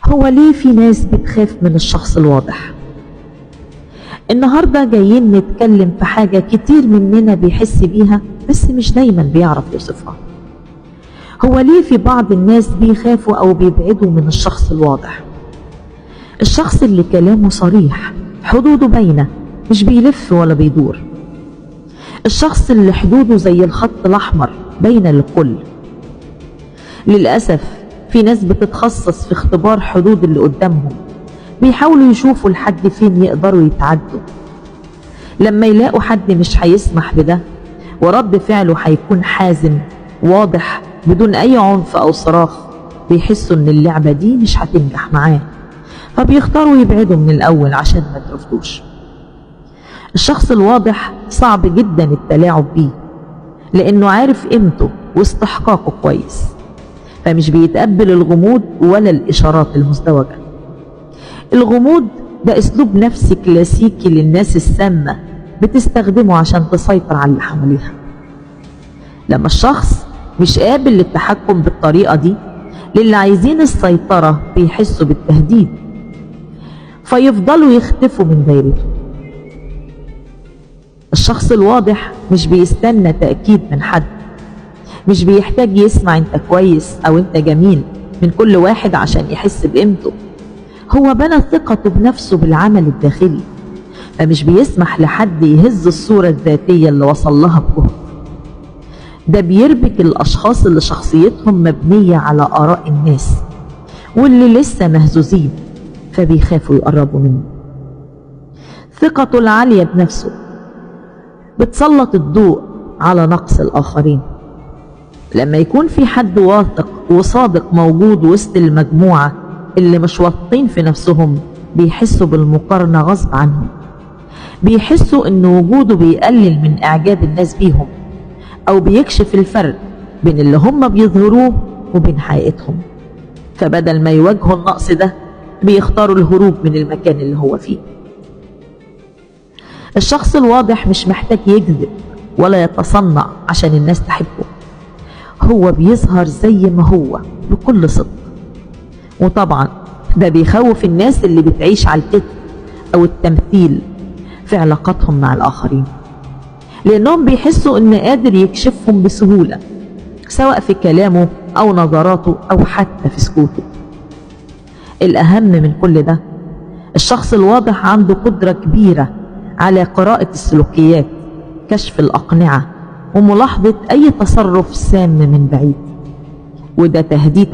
هو ليه في ناس بتخاف من الشخص الواضح؟ النهاردة جايين نتكلم في حاجة كتير مننا بيحس بيها بس مش دايما بيعرف يوصفها. هو ليه في بعض الناس بيخافوا أو بيبعدوا من الشخص الواضح؟ الشخص اللي كلامه صريح، حدوده باينة، مش بيلف ولا بيدور. الشخص اللي حدوده زي الخط الأحمر باينة للكل. للأسف في ناس بتتخصص في اختبار حدود اللي قدامهم، بيحاولوا يشوفوا لحد فين يقدروا يتعدوا. لما يلاقوا حد مش هيسمح بده ورد فعله هيكون حازم واضح بدون أي عنف أو صراخ، بيحسوا إن اللعبة دي مش هتنجح معاه، فبيختاروا يبعدوا من الأول عشان ما يترفضوش. الشخص الواضح صعب جدا التلاعب بيه، لأنه عارف قيمته واستحقاقه كويس، فمش بيتقبل الغموض ولا الإشارات المزدوجة. الغموض ده أسلوب نفسي كلاسيكي للناس السامة بتستخدمه عشان تسيطر على اللي حواليها. لما الشخص مش قابل للتحكم بالطريقة دي، للي عايزين السيطرة بيحسوا بالتهديد، فيفضلوا يختفوا من دايرته. الشخص الواضح مش بيستنى تأكيد من حد، مش بيحتاج يسمع انت كويس او انت جميل من كل واحد عشان يحس بقيمته. هو بنى ثقته بنفسه بالعمل الداخلي، فمش بيسمح لحد يهز الصورة الذاتية اللي وصل لها بجهد. ده بيربك الأشخاص اللي شخصيتهم مبنية على آراء الناس واللي لسه مهزوزين، فبيخافوا يقربوا منه. ثقته العالية بنفسه بتسلط الضوء على نقص الآخرين. لما يكون في حد واثق وصادق موجود وسط المجموعة اللي مش واثقين في نفسهم، بيحسوا بالمقارنة غصب عنهم، بيحسوا ان وجوده بيقلل من اعجاب الناس بيهم، او بيكشف الفرق بين اللي هم بيظهروه وبين حقيقتهم، فبدل ما يواجهوا النقص ده بيختاروا الهروب من المكان اللي هو فيه. الشخص الواضح مش محتاج يكذب ولا يتصنع عشان الناس تحبه، هو بيظهر زي ما هو بكل صدق. وطبعا ده بيخوف الناس اللي بتعيش على الكذب او التمثيل في علاقاتهم مع الآخرين، لأنهم بيحسوا إن قادر يكشفهم بسهولة، سواء في كلامه أو نظراته أو حتى في سكوته. الأهم من كل ده، الشخص الواضح عنده قدرة كبيرة على قراءة السلوكيات، كشف الأقنعة، وملاحظة أي تصرف سام من بعيد، وده تهديد